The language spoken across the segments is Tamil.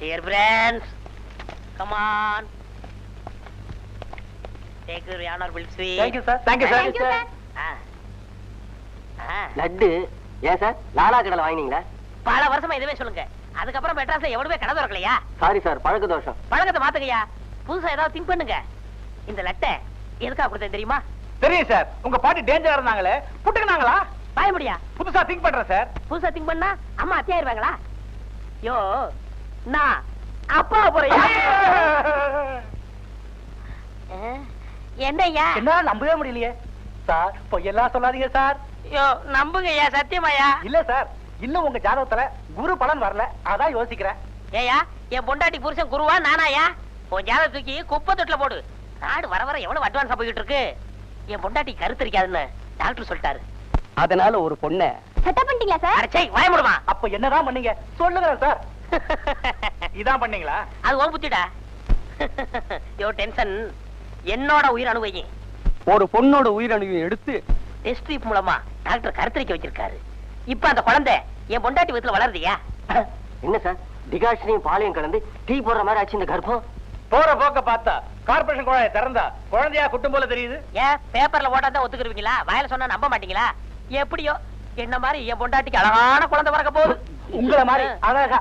Dear friends, come on. Take your honorable sweet. Thank you, sir. Thank you, sir. Thank you, sir. Laddu ஏன் சார் லாலா கடையில் வாங்கினீங்களா? பல வருஷமா இதுவே சொல்லுங்க. அதுக்கப்புறம் மெட்ராஸ்ல எவ்வளவு கடை திறக்கலையா? சாரி சார், பழக்க தோஷம். பழக்கத்தை மாத்துங்கய்யா. புதுசா ஏதாவது திங்க் பண்ணுங்க. இந்த லட்டை எதுக்காக கொடுத்தேன் தெரியுமா? தெரியும் சார். உங்க பாட்டி டேஞ்சரா இருந்தாங்களே, புட்டுக்குனாங்களா? பாய முடியா? புதுசா திங்க் பண்றேன் சார். புதுசா திங்க் பண்ணா அம்மா அத்தியாயிருவாங்களா? யோ நான் அப்பா போறியா? என்னய்யா? என்ன நம்பவே முடியலையே சார். பொய்யெல்லாம் சொல்லாதீங்க சார். யோ நம்புங்கய்யா, சத்தியமாயா? இல்ல சார், இன்னும் உங்க ஜாதகத்துல குரு பலன் வரல, அதான் யோசிக்கிறேன். ஏயா என் பொண்டாட்டி புருஷன் குருவா நானாயா? உன் ஜாதக தூக்கி குப்பை தொட்டில போடு. நாடு வர வர எவ்வளவு அட்வான்ஸா போயிட்டு இருக்கு. என் பொண்டாட்டி கருத்தரிக்காதுன்னு டாக்டர் சொல்லிட்டாரு. அதனால ஒரு பொண்ணை செட்டப் பண்ணிட்டீங்களா சார்? அடச்சை வாயமுடுமா. அப்ப என்னதான் பண்ணீங்க சொல்லுங்க சார். இதான் பண்ணீங்களா? அது ஓன் புத்திடா. யோ டென்ஷன் என்னோட உயிர் அணுவையும் ஒரு பொண்ணோட உயிரணுவையும் எடுத்து டெஸ்ட் டியூப் மூலமா டாக்டர் கருத்தரிக்க வச்சிருக்காரு. இப்ப அந்த குழந்தை என் பொண்டாட்டி வீட்டுல வளருதியா? என்ன சார் டிகாஷனையும் பாலையும் கலந்து டீ போடுற மாதிரி ஆச்சு இந்த கர்ப்பம். போற போக்க பார்த்தா கார்பரேஷன் குழாயை திறந்தா குழந்தையா குட்டும் போல தெரியுது. ஏன் பேப்பர்ல போட்டா ஒத்துக்குருவீங்களா? வாயில சொன்னா நம்ப மாட்டீங்களா? எப்படியோ என்ன மாதிரி என் பொண்டாட்டிக்கு அழகான குழந்தை பிறக்க போகுது. உங்களை மாதிரி அழகா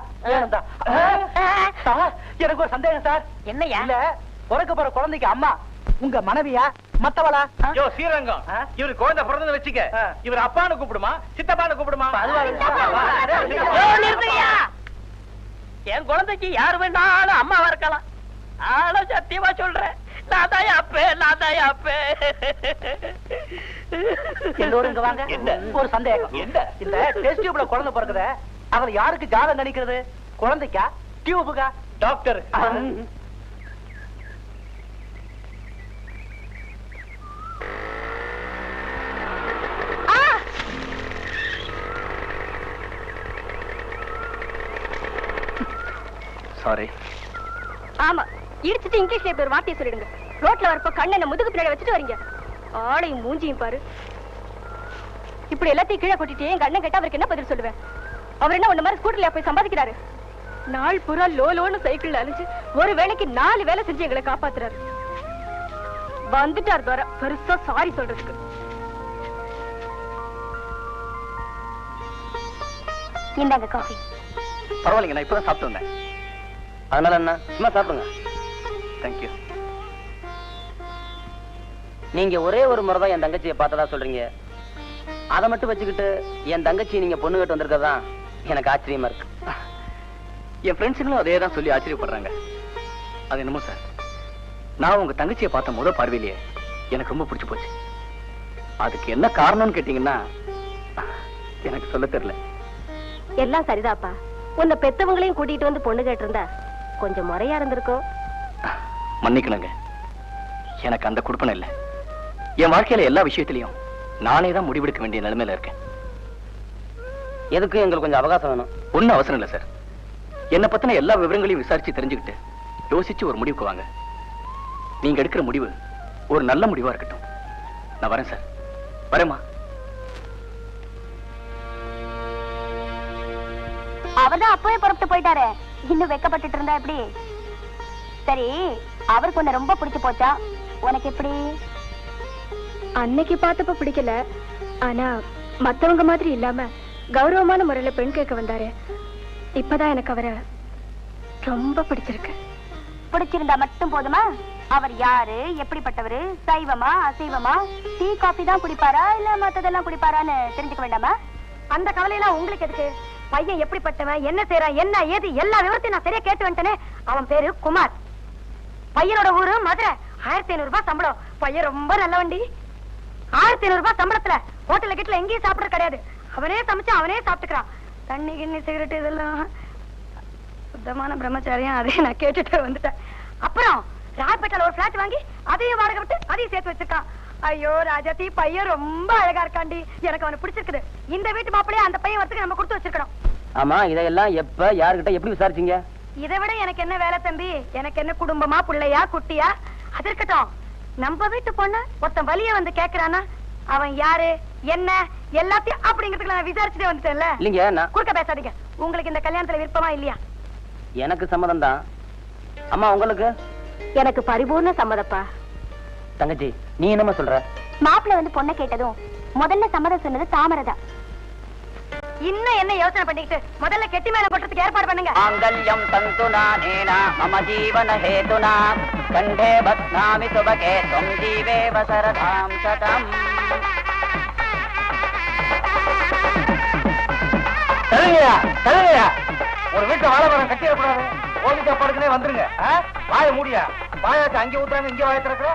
சார். எனக்கு ஒரு சந்தேகம் சார். என்னையா? இல்ல பிறக்க போற குழந்தைக்கு அம்மா உங்க மனைவியா மத்தவளா? யோ ஸ்ரீரங்கம், இவரு குழந்தை பிறந்தது வச்சுக்க, இவர் அப்பான்னு கூப்பிடுமா சித்தப்பான்னு கூப்பிடுமா? என் குழந்தைக்கு யாரு வேணாலும் அம்மாவா இருக்கலாம். ஆனா சத்தியமா சொல்றேன், நான் தான் அப்பே, நான் தான் அப்பே. எல்லோரும் இங்க வாங்க. என்ன ஒரு சந்தேகம்? என்ன இந்த டெஸ்ட் டியூப்ல குழந்தை பிறக்குத, அவர் யாருக்கு ஜாதகம் நினைக்கிறது? குழந்தைக்கா டியூபுக்கா? டாக்டர். சாரி. ஆமா, இடிச்சிட்டு இங்கிலீஷ்ல இப்ப ஒரு வார்த்தையை சொல்லிடுங்க. ரோட்ல வரப்ப கண்ணை முதுகு பின்னாடி வச்சுட்டு வரீங்க. ஆளையும் மூஞ்சியும் பாரு. இப்படி எல்லாத்தையும் கீழே கொட்டிட்டு என் கண்ணை கேட்டா அவருக்கு என்ன பதில் சொல்லுவேன்? அவர் என்ன உன்ன மாதிரி ஸ்கூட்டர்ல போய் சம்பாதிக்கிறாரு? நாள் பூரா லோலோன்னு சைக்கிள்ல அழிஞ்சு ஒரு வேளைக்கு 4 வேலை செஞ்சு எங்களை காப்பாத்துறாரு. வந்துட்டார் தோற பெருசா சாரி சொல்றதுக்கு. இந்தாங்க காஃபி. பரவாயில்லைங்க, நான் இப்பதான் சாப்பிட்டு வந்தேன். அதனால என்ன சும்மா சாப்பிடுங்க. தேங்க்யூ. நீங்க ஒரே ஒரு முறை தான் என் தங்கச்சியை பார்த்ததா சொல்றீங்க. அதை மட்டும் வச்சுக்கிட்டு என் தங்கச்சி நீங்க பொண்ணு கேட்டு வந்திருக்கதான் எனக்கு ஆச்சரியமா இருக்கு. என் ஃப்ரெண்ட்ஸுங்களும் அதே தான் சொல்லி ஆச்சரியப்படுறாங்க. அது என்னமோ சார், நான் உங்க தங்கச்சியை பார்த்த முத பார்வையிலேயே எனக்கு ரொம்ப பிடிச்சு போச்சு. அதுக்கு என்ன காரணம்னு கேட்டீங்கன்னா எனக்கு சொல்ல தெரியல. எல்லாம் சரிதாப்பா. உன்னை பெத்தவங்களையும் கூட்டிட்டு வந்து பொண்ணு கேட்டு இருந்தா கொஞ்சம் முறையா இருந்திருக்கும். மன்னிக்கணுங்க, எனக்கு அந்த குடுப்பனை இல்லை. என் வாழ்க்கையில எல்லா விஷயத்திலையும் நானே தான் முடிவெடுக்க வேண்டிய நிலைமையில இருக்கேன். எதுக்கும் எங்களுக்கு கொஞ்சம் அவகாசம் வேணும். ஒன்னும் அவசரம் இல்லை சார். என்னை பத்தின எல்லா விவரங்களையும் விசாரிச்சு தெரிஞ்சுக்கிட்டு யோசிச்சு ஒரு முடிவுக்கு வாங்க. நீங்க எடுக்கிற முடிவு ஒரு நல்ல முடிவா இருக்கட்டும். நான் வரேன் சார். வரேம்மா. அவர்தான் அப்பவே புறப்பட்டு போயிட்டாரு. இன்னும் வெக்கப்பட்டு இருந்தா எப்படி? சரி, அவருக்கு உன்னை ரொம்ப பிடிச்சு போச்சா? உனக்கு எப்படி? அன்னைக்கு பார்த்தப்ப பிடிக்கல. ஆனா மத்தவங்க மாதிரி இல்லாம கௌரவமான முறையில பெண் கேட்க வந்தாரு. இப்பதான் எனக்கு அவரை ரொம்ப பிடிச்சிருக்கு. பிடிச்சிருந்தா மட்டும் போதுமா? அவர் யாரு, எப்படிப்பட்டவரு, சைவமா அசைவமா, டீ காபி தான் குடிப்பாரா இல்ல மத்ததெல்லாம் குடிப்பாரான்னு தெரிஞ்சுக்க வேண்டாமா? அந்த கவலையெல்லாம் உங்களுக்கு எதுக்கு? பையன் எப்படிப்பட்டவன், என்ன செய்யறான், என்ன ஏது எல்லா விவரத்தையும் நான் சரியா கேட்டு வந்துட்டேனே. அவன் பேரு குமார். பையனோட ஊரு மதுரை. 1500 ரூபாய் சம்பளம். பையன் ரொம்ப நல்ல வண்டி. 1500 ரூபாய் சம்பளத்துல ஹோட்டல்ல கிட்ட எங்கேயும் சாப்பிடறது கிடையாது. அவனே சமைச்சு அவனே சாப்பிட்டுக்கிறான். தண்ணி கிண்ணி சிகரெட் இதெல்லாம் சுத்தமான பிரம்மச்சாரியம். அதையும் நான் கேட்டுட்டு வந்துட்டேன். அப்புறம் ராஜ்பேட்டால ஒரு பிளாட் வாங்கி அதையும் வாடகை விட்டு அதையும் சேர்த்து வச்சிருக்கான். ஐயோ ராஜாத்தி, பையன் ரொம்ப அழகா இருக்காண்டி. எனக்கு அவனை பிடிச்சிருக்குது. இந்த வீட்டு மாப்பிள்ளைய அந்த பையன் வரத்துக்கு நம்ம கொடுத்து வச்சிருக்கணும். ஆமா, இதெல்லாம் எப்ப யாருக்கிட்ட எப்படி விசாரிச்சீங்க? இதை விட எனக்கு என்ன வேலை தம்பி? எனக்கு என்ன குடும்பமா பிள்ளையா குட்டியா? அது இருக்கட்டும். நம்ம வீட்டு பொண்ணு ஒருத்தன் வலிய வந்து கேக்குறானா, அவன் யாரு என்ன எல்லாத்தையும் அப்படிங்கிறதுக்கு நான் விசாரிச்சுட்டே வந்துட்டேன்ல. இல்லைங்க, குறுக்க பேசாதீங்க. உங்களுக்கு இந்த கல்யாணத்துல விருப்பமா இல்லையா? எனக்கு சம்மதம் தான். அம்மா உங்களுக்கு? எனக்கு பரிபூர்ண சம்மதப்பா. தங்கச்சி நீ என்னமா சொல்ற? மாப்பிள்ள வந்து பொண்ணை கேட்டதும் முதல்ல சம்மதம் சொன்னது தாமரைதான். இன்னும் என்ன யோசனை பண்ணிக்கிட்டு முதல்ல கெட்டி மேல போட்டுறதுக்கு ஏற்பாடு பண்ணுங்க. மாங்கல்யம் தந்துனா நேனா மம ஜீவன ஹேதுனா கண்டே பத்னாமி சுபகே த்வம் ஜீவே வசரதாம் சதம். ஒரு வீட்டை வாழைமரம் கட்டிடக்கூடாது. கோழி சாப்பாடுக்குனே வந்துருங்க. வாய மூடியா? வாயாச்சு அங்கே ஊத்துறாங்க, இங்கே வாய திறக்கிற.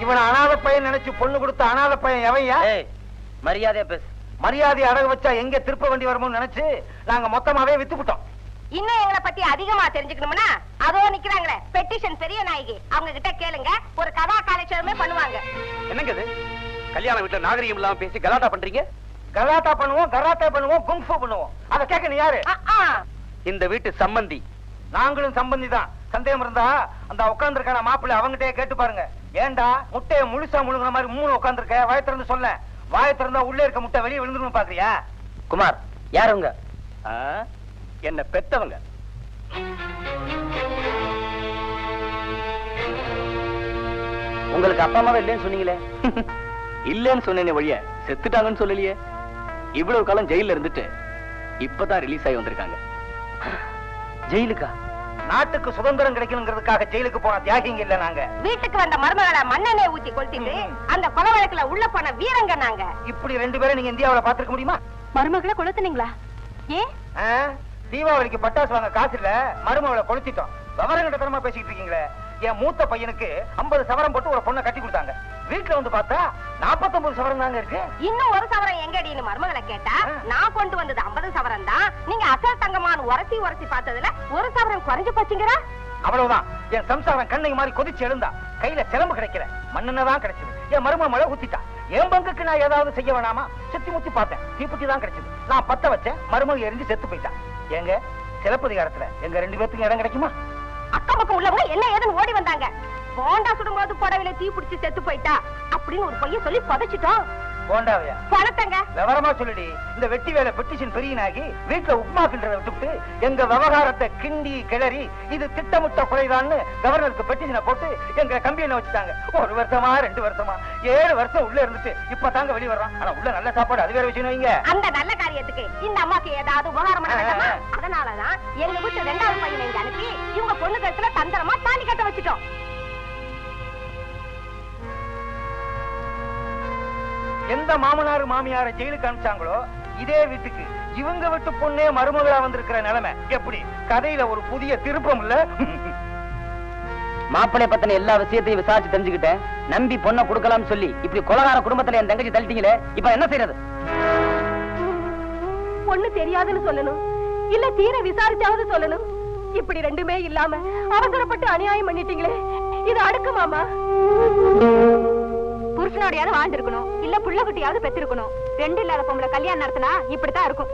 இவனை அனாதை பையன் நினைச்சு பொண்ணு கொடுத்த அனாதை பையன் எவையா? மரியாதையா பேசு. மரியாதை அடகு வச்சா எங்க திருப்ப வேண்டி வருமோன்னு நினைச்சு நாங்க மொத்தமாவே வித்துவிட்டோம். இன்னும் எங்களை பத்தி அதிகமா தெரிஞ்சுக்கணும்னா அதோ நிக்கிறாங்களே பெட்டிஷன் பெரிய நாயகி, அவங்க கிட்ட கேளுங்க. ஒரு கதா காலேஜமே பண்ணுவாங்க. என்னங்க இது? கல்யாண வீட்டுல நாகரிகம் இல்லாம பேசி கலாட்டா பண்றீங்க. கலாட்டா பண்ணுவோம், கராட்டா பண்ணுவோம், குங்ஃபு பண்ணுவோம். அத கேட்க நீ யாரு? இந்த வீட்டு சம்பந்தி. நாங்களும் சம்பந்தி தான். சந்தேகம் இருந்தா அந்த உட்கார்ந்துருக்கான மாப்பிள்ளை அவங்கிட்டே கேட்டு பாருங்க. ஏண்டா முட்டையை முழுசா முழுங்குற மாதிரி 3 உட்கார்ந்துருக்க? வாய திறந்து சொல்ல. வாய திறந்தா உள்ளே இருக்க முட்டை வெளியே விழுந்துரும் பாக்குறியா? குமார் யாருங்க? என்ன பெத்தவங்க. உங்களுக்கு அப்பா அம்மாவே இல்லைன்னு சொன்னீங்களே. இல்லன்னு சொன்னேனே வழிய செத்துட்டாங்கன்னு சொல்லலையே. இவ்வளவு காலம் ஜெயில இருந்துட்டு இப்பதான் ரிலீஸ் ஆகி வந்திருக்காங்க. ஜெயிலுக்கா? நாட்டுக்கு சுதந்திரம் கிடைக்கணுங்கிறதுக்காக ஜெயிலுக்கு போன தியாகிங்க இல்ல நாங்க. வீட்டுக்கு வந்த மருமகளை மண்ணெண்ணெய் ஊத்தி கொளுத்திட்டு அந்த கொலை வழக்குல உள்ள போன வீரங்க நாங்க. இப்படி 2 பேரும் நீங்க இந்தியாவுல பாத்துக்க முடியுமா? மருமகளை கொளுத்துனீங்களா? ஏன்? தீபாவளிக்கு பட்டாசு வாங்க காசு இல்ல, மருமகளை கொளுத்திட்டோம். விவரங்கிட்ட தரமா பேசிக்கிட்டு இருக்கீங்களே. என் மூத்த பையனுக்கு 50 சவரம் போட்டு ஒரு பொண்ணை கட்டி கொடுத்தாங்க. வீட்டுல வந்து பார்த்தா 49 சவரம் தாங்க இருக்கு. இன்னும் 1 சவரம் எங்கடின்னு மருமகளை கேட்டா நான் கொண்டு வந்தது 50 சவரம் தான். நீங்க அசல் தங்கமான உரசி பார்த்ததுல 1 சவரம் குறைஞ்சு போச்சுங்கறா. அவ்வளவுதான். என் சம்சாரம் கண்ணை மாதிரி கொதிச்சு எழுந்தா. கையில சிலம்பு கிடைக்கல, மண்ணெண்ணதான் கிடைச்சது. என் மருமக மழை ஊத்திட்டா. என் பங்குக்கு நான் ஏதாவது செய்ய வேணாமா? சுத்தி முத்தி பார்த்தேன், தீப்பெட்டி தான் கிடைச்சது. நான் பத்த வச்சேன், மருமக எரிஞ்சு செத்து போயிட்டான். எங்க சிலப்பதிகாரத்துல எங்க 2 பேத்துக்கும் இடம் கிடைக்குமா? அக்கம் பக்கம் உள்ளவங்க என்ன ஏதுன்னு ஓடி வந்தாங்க. போண்டா சுடும்போது புடவையில தீ பிடிச்சு செத்து போயிட்டா அப்படின்னு ஒரு பையன் சொல்லி புதைச்சிட்டோம். போண்டாவையா? பணத்தங்க விவரமா சொல்லுடி. இந்த வெட்டி வேலை பெட்டிஷன் பெரியனாகி வீட்டுல உப்மா கிண்டறத விட்டுட்டு எங்க விவகாரத்தை கிண்டி கிளறி இது திட்டமிட்ட கொலைதான்னு கவர்னருக்கு பெட்டிஷனை போட்டு எங்க கம்பியில வச்சுட்டாங்க. 1 வருஷமா 2 வருஷமா 7 வருஷம் உள்ள இருந்துட்டு இப்ப தாங்க வெளிய வர்றோம். ஆனா உள்ள நல்ல சாப்பாடு, அது வேற விஷயம். வைங்க அந்த நல்ல காரியத்துக்கு இந்த அம்மாக்கு ஏதாவது உபகாரம் பண்ண வேண்டாமா? அதனாலதான் எங்க வீட்டு 2வது பையனை இங்க அனுப்பி இவங்க பொண்ணு கழுத்துல தந்திரமா தாலி கட்ட வச்சுட்டோம். எந்த மாமனார் மாமியார ஜெயிலுக்கு அனுப்பிச்சாங்களோ இதே வீட்டுக்கு இவங்க வீட்டு பொண்ணே மருமகளா வந்திருக்கிற நிலைமை எப்படி? கதையில ஒரு புதிய திருப்பம் இல்ல? மாப்பிள்ளை பத்தின எல்லா விஷயத்தையும் விசாரிச்சு தெரிஞ்சுக்கிட்டேன். நம்பி பொண்ணை கொடுக்கலாம்னு சொல்லி இப்படி கொலகார குடும்பத்துல என் தங்கச்சி தள்ளிட்டீங்களே, இப்ப என்ன செய்யறது? பொண்ணு தெரியாதுன்னு சொல்லணும், இல்ல தீர விசாரிச்சாவது சொல்லணும். இப்படி 2மே இல்லாம அவசரப்பட்டு அநியாயம் பண்ணிட்டீங்களே, இது அடுக்குமாமா? புருஷனோடையாவது வாழ்ந்திருக்கணும், இல்ல புள்ள குட்டியாவது பெற்றிருக்கணும். 2 இல்லாத பொம்பளை கல்யாணம் நடத்தினா இப்படித்தான் இருக்கும்.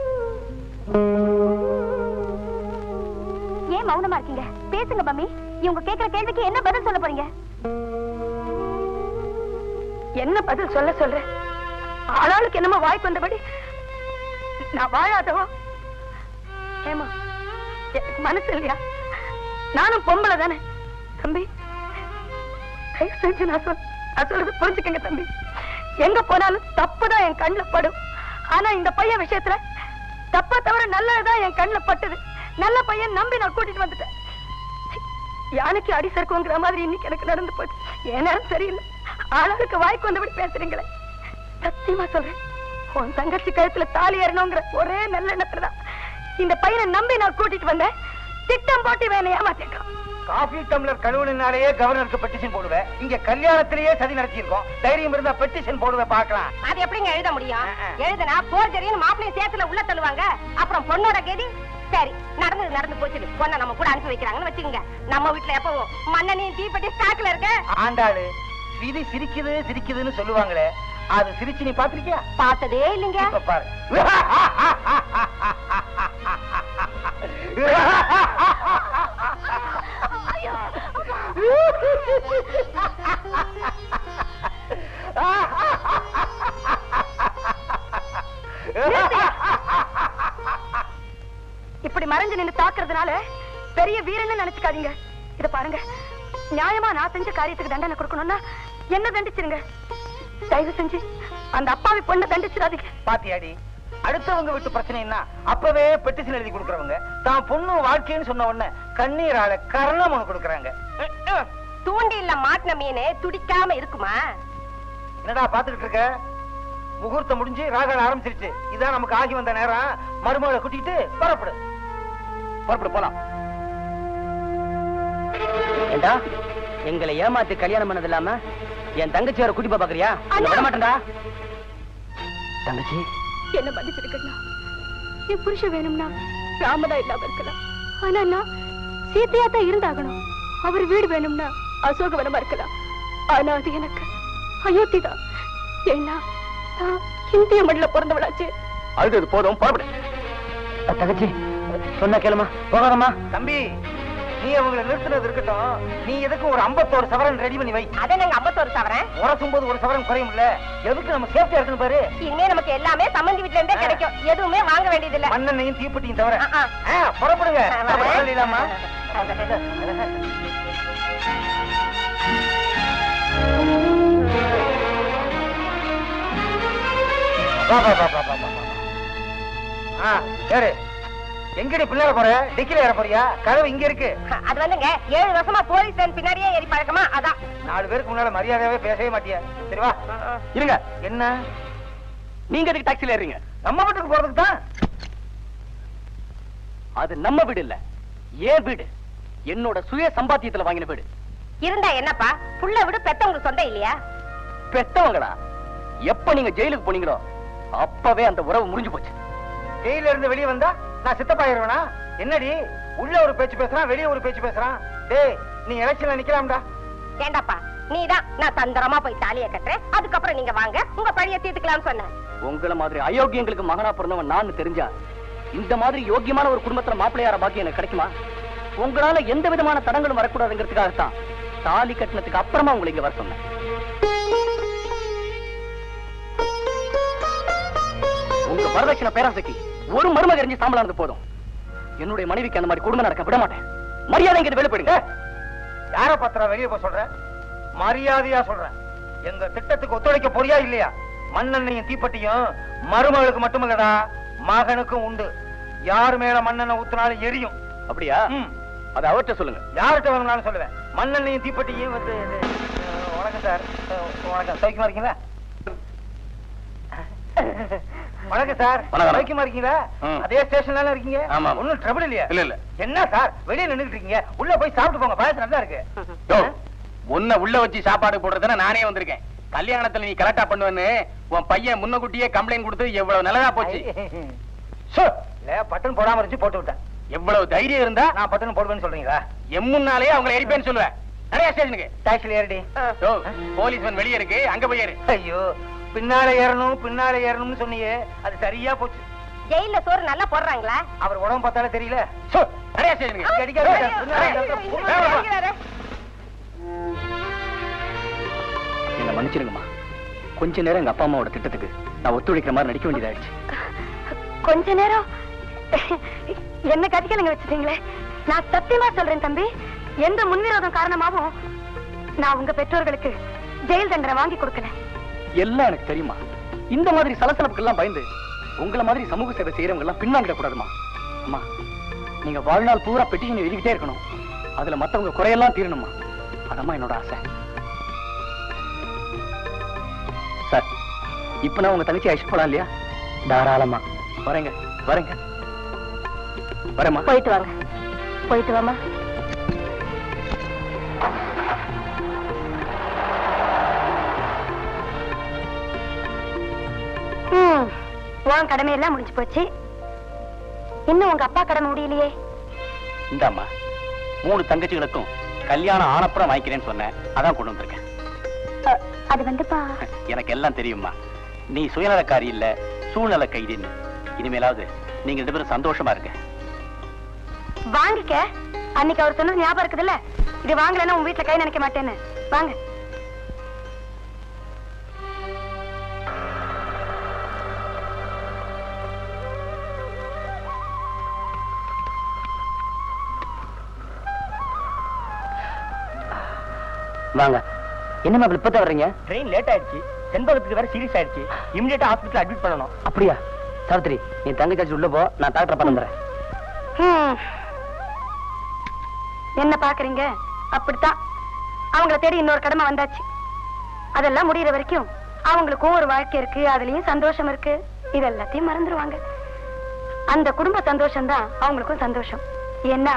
ஏன் மௌனமா இருக்கீங்க? பேசுங்க மம்மி. இவங்க கேக்குற கேள்விக்கு என்ன பதில் சொல்ல போறீங்க? என்ன பதில் சொல்ல சொல்ற? ஆளாளுக்கு என்னமோ வாய்க்கு வந்தபடி நான் வாழாதவா? ஏமா மனசு இல்லையா? நானும் பொம்பளை தானே தம்பி. செஞ்சு நான் சொல்றது புரிஞ்சுக்கங்க தம்பி. எங்க போனாலும் தப்புதான் என் கண்ணுல படும். ஆனா இந்த பையன் விஷயத்துல தப்ப தவிர நல்லதுதான் என் கண்ணுல பட்டது. நல்ல பையன் நம்பி நான் கூட்டிட்டு வந்துட்டேன். யானைக்கு அடி சறுக்குங்கிற மாதிரி இன்னைக்கு எனக்கு நடந்து போச்சு. ஏன்னா சரியில்லை. ஆளாளுக்கு வாய்க்கு வந்தபடி பேசுறீங்களே. சத்தியமா சொல்றேன், உன் தங்கச்சி கழுத்துல தாலி ஏறணுங்கிற ஒரே நல்ல எண்ணத்துலதான் இந்த பையனை நம்பி நான் கூட்டிட்டு வந்தேன். திட்டம் போட்டு வேலை ஏமாத்திருக்கான். காபி டம்ளர் கழுவுனாலேயே கவர்னருக்கு பெட்டிஷன் போடுவேன். இங்க கல்யாணத்திலேயே சதி நடத்தியிருக்கோம். தைரியம் இருந்தா பெட்டிஷன் போடுவேன் பார்க்கலாம். அது எப்படிங்க எழுத முடியும்? எழுதுனா போர்ஜரின்னு மாப்பிள்ளையும் சேர்த்துல உள்ள தள்ளுவாங்க. அப்புறம் பொண்ணோட கேதி. சரி, நடந்து போச்சு. பொண்ணை நம்ம கூட அனுப்பி வைக்கிறாங்கன்னு வச்சுக்கோங்க. நம்ம வீட்டுல எப்பவும் மண்ணெண்ணையும் தீப்பெட்டி ஸ்டாக்ல இருக்க. ஆண்டாளு விதி சிரிக்குது சிரிக்குதுன்னு சொல்லுவாங்களே, அது சிரிச்சு நீ பாத்திருக்கியா? பார்த்ததே இல்லைங்க. இப்ப பாரு. இப்படி மறைஞ்சு நின்னு தாக்குறதுனால பெரிய வீரன்னு நினைச்சுக்காதீங்க. இத பாருங்க, நியாயமா நான் செஞ்ச காரியத்துக்கு தண்டனை கொடுக்கணும்னா என்ன தண்டிச்சிருங்க. தயவு செஞ்சு அந்த அப்பாவி பொண்ணை தண்டிச்சிடாதீங்க. பாத்தியாடி, அடுத்தவங்க விட்டு பிரச்சனைன்னா அப்பவே பெட்டிஷன் எழுதி கொடுக்கறவங்க தான் பொண்ணு வாழ்க்கைன்னு சொன்ன உடனே கண்ணீரால கரணம் கொடுக்கறாங்க. தூண்டில்ல மாட்டின மீனே துடிக்காம இருக்குமா? என்னடா பாத்துக்கிட்டு இருக்க? முகூர்த்தம் முடிஞ்சு ராகால ஆரம்பிச்சிருச்சு. இதான் நமக்கு ஆகி வந்த நேரம். மருமகளை கூட்டிட்டு புறப்படு போலாம். ஏண்டா எங்களை ஏமாத்தி கல்யாணம் பண்ணது இல்லாம என் தங்கச்சி வர குட்டி பாக்குறியா? விட மாட்டேன்டா. தங்கச்சி என்ன மன்னிச்சிருக்கணும். என் புருஷன் வேணும்னா ராமதா இல்லாம இருக்கலாம். ஆனா நான் சீத்தையா தான் இருந்தாகணும். அவர் வீடு வேணும்னா அசோகவனமா இருக்கலாம். ஆனா அது எனக்கு அயோத்தி தான். ஏன்னா நான் இந்திய மண்ணில பிறந்தவளாச்சு. அது போதும், புறப்படு. தங்கச்சி சொன்ன கேளுமா, போகாதம்மா. தம்பி, நீ அவங்களை நிறுத்தினது இருக்கட்டும். நீ எதுக்கு ஒரு 51 சவரன் ரெடி பண்ணி வை. அதை நாங்க 51 சவரன் உரசும் போது ஒரு சவரன் குறையும் இல்ல. எதுக்கு நம்ம சேஃப்டியா இருக்குன்னு பாரு. இனிமே நமக்கு எல்லாமே சம்பந்தி வீட்டுல இருந்தே கிடைக்கும். எதுவுமே வாங்க வேண்டியது இல்ல. மண்ணெண்ணையும் தீப்பெட்டியும் தவிர. புறப்படுங்க. இல்லாமா யாரு எங்கடி பிள்ளைய போற? டிக்கில ஏற போறியா? கதவு இங்க இருக்கு. அது வந்துங்க 7 வருஷமா போலீஸ் பின்னாடியே ஏறி பழக்கமா. அதான் 4 பேருக்கு முன்னால மரியாதையாவே பேசவே மாட்டியா? சரி வா. இருங்க. என்ன நீங்க எதுக்கு டாக்ஸில ஏறீங்க? நம்ம வீட்டுக்கு போறதுக்கு தான். அது நம்ம வீடு இல்ல, ஏன் வீடு. என்னோட சுய சம்பாத்தியத்துல வாங்கின வீடு. இருந்தா என்னப்பா, புள்ள வீடு பெத்தவங்களுக்கு சொந்தம் இல்லையா? பெத்தவங்களா? எப்ப நீங்க ஜெயிலுக்கு போனீங்களோ அப்பவே அந்த உறவு முறிஞ்சு போச்சு. ஜெயில இருந்து வெளியே வந்தா நான் சித்தப்பாயிருவேனா? என்னடி உள்ள ஒரு பேச்சு பேசுறான், வெளியே ஒரு பேச்சு பேசுறான். டேய், நீ எலெக்ஷன்ல நிக்கலாம்டா. ஏண்டாப்பா, நீதான் நான் தந்திரமா போய் தாலியை கட்டுறேன், அதுக்கப்புறம் நீங்க வாங்க உங்க பழிய தீர்த்துக்கலாம்னு சொன்னேன். உங்கள மாதிரி அயோக்கியங்களுக்கு மகனா பிறந்தவன் நான் தெரிஞ்சா இந்த மாதிரி யோக்கியமான ஒரு குடும்பத்துல மாப்பிள்ளையார பாக்கி எனக்கு கிடைக்குமா? உங்களால எந்த விதமான தடங்களும் வரக்கூடாதுங்கிறதுக்காகத்தான் தாலி கட்டினதுக்கு அப்புறமா உங்களை இங்க வர சொன்னேன். உங்க வரதட்சணை பேராசைக்கு ஒரு மருமக எரிஞ்சு சாம்பலானது போதும். என்னுடைய மனைவிக்கு அந்த மாதிரி குடும்பம் நடக்க விட மாட்டேன். மரியாதை இங்க வெளியே போயிடுங்க. யார பத்திரம் வெளியே போய் சொல்ற? மரியாதையா சொல்றேன். எங்க திட்டத்துக்கு ஒத்துழைக்க போறியா இல்லையா? மண்ணெண்ணையும் தீப்பெட்டியும் மருமகளுக்கு மட்டுமல்லடா, மகனுக்கும் உண்டு. யார் மேல மண்ணெண்ணெய் ஊத்தினாலும் எரியும். அப்படியா? அதை அவர்கிட்ட சொல்லுங்க. யார்கிட்ட வேணும்னாலும் சொல்லுவேன். மண்ணெண்ணையும் தீப்பெட்டியும் வந்து. வணக்கம் சார். வணக்கம். சௌக்கியமா இருக்கீங்களா? வணக்கம் சார். சௌக்கியமா இருக்கீங்களா? அதே ஸ்டேஷன்ல இருக்கீங்க? ஒன்னும் ட்ரபிள் இல்லையா? இல்ல இல்ல. என்ன சார் வெளியே நின்னுட்டு இருக்கீங்க? உள்ள போய் சாப்பிட்டு போங்க, பாயசம் நல்லா இருக்கு. உன்னை உள்ள வச்சு சாப்பாடு போடுறதுன்னா நானே வந்திருக்கேன். கல்யாணத்துல நீ கரெக்டா பண்ணுவேன்னு உன் பையன் முன்னக்கூட்டியே கம்ப்ளைண்ட் கொடுத்து எவ்வளவு நல்லதா போச்சு. பட்டன் போடாம இருந்துச்சு, போட்டு விட்டேன். எவ்வளவு தைரியம் இருந்தா நான் பட்டன் போடுவேன்னு சொல்றீங்களா? முன்னாலேயே அவங்க எரிப்பேன்னு சொல்லுவேன். நிறைய ஸ்டேஷனுக்கு டாக்ஸில ஏறடி. போலீஸ் வெளியே இருக்கு, அங்க போய் ஏறு. ஐயோ, பின்னால ஏறணும்னு சொன்னீங்க, அது சரியா போச்சு. ஜெயில சோறு நல்லா போடுறாங்களா? அவர் உடம்பு பார்த்தாலே தெரியல. நிறைய ஸ்டேஷனுக்கு என்ன மன்னிச்சிருங்கம்மா. கொஞ்ச நேரம் எங்க அப்பா அம்மாவோட திட்டத்துக்கு நான் ஒத்துழைக்கிற மாதிரி நடிக்க வேண்டியதாயிடுச்சு. கொஞ்ச நேரம் என்ன கதிக்கலங்க வச்சுட்டீங்களே. நான் சத்தியமா சொல்றேன் தம்பி, எந்த முன்விரோதம் காரணமாவும் நான் உங்க பெற்றோர்களுக்கு ஜெயில் தண்டனை வாங்கி கொடுக்கல. எல்லாம் எனக்கு தெரியுமா. இந்த மாதிரி சலசலப்புக்கு எல்லாம் பயந்து உங்களை மாதிரி சமூக சேவை செய்யறவங்க எல்லாம் பின்னாங்கிட கூடாதுமா. அம்மா, நீங்க வாழ்நாள் பூரா பெட்டிஷன் எழுதிக்கிட்டே இருக்கணும். அதுல மத்தவங்க குறையெல்லாம் தீரணுமா. அதம்மா என்னோட ஆசை. சார், இப்ப நான் உங்க தங்கச்சி அழைச்சிட்டு போலாம் இல்லையா? தாராளமா. வரேங்க வரேங்க வரேம்மா. போயிட்டு வாங்க. போயிட்டு வாமா. உன் கடமையெல்லாம் முடிஞ்சு போச்சு. இன்னும் உங்க அப்பா கடமை முடியலையே. இந்தாம்மா, 3 தங்கச்சிகளுக்கும் கல்யாணம் ஆனப்புறம் வாங்கிக்கிறேன்னு சொன்னேன். அதான் கொண்டு வந்திருக்கேன். அது வந்துப்பா, எனக்கு எல்லாம் தெரியுமா. நீ சுயநலக்காரி இல்ல, சூழ்நிலை கைதின்னு. இனிமேலாவது நீங்க 2 பேரும் சந்தோஷமா இருக்க. வாங்கிக்க. அன்னைக்கு அவர் சொன்னது ஞாபகம் இருக்குதுல்ல, இது வாங்கலன்னா உன் வீட்டுல கை நினைக்க மாட்டேன்னு. வாங்க. வாங்க. என்னமா அப்படி இப்ப வர்றீங்க? ட்ரெயின் லேட் ஆயிடுச்சு. செண்பகத்துக்கு வேற சீரியஸ் ஆயிடுச்சு. இமிடியேட்டா ஹாஸ்பிடல் அட்மிட் பண்ணணும். அப்படியா? சாவித்திரி, நீ தங்கச்சி உள்ள போ, நான் டாக்டரை பண்ணுறேன். என்ன பாக்குறீங்க? அப்படித்தான் அவங்கள தேடி இன்னொரு கடமை வந்தாச்சு. அதெல்லாம் முடியற வரைக்கும் அவங்களுக்கும் ஒரு வாழ்க்கை இருக்கு, அதுலயும் சந்தோஷம் இருக்கு. இதெல்லாத்தையும் மறந்துடுவாங்க. அந்த குடும்ப சந்தோஷம் தான் அவங்களுக்கும் சந்தோஷம். என்ன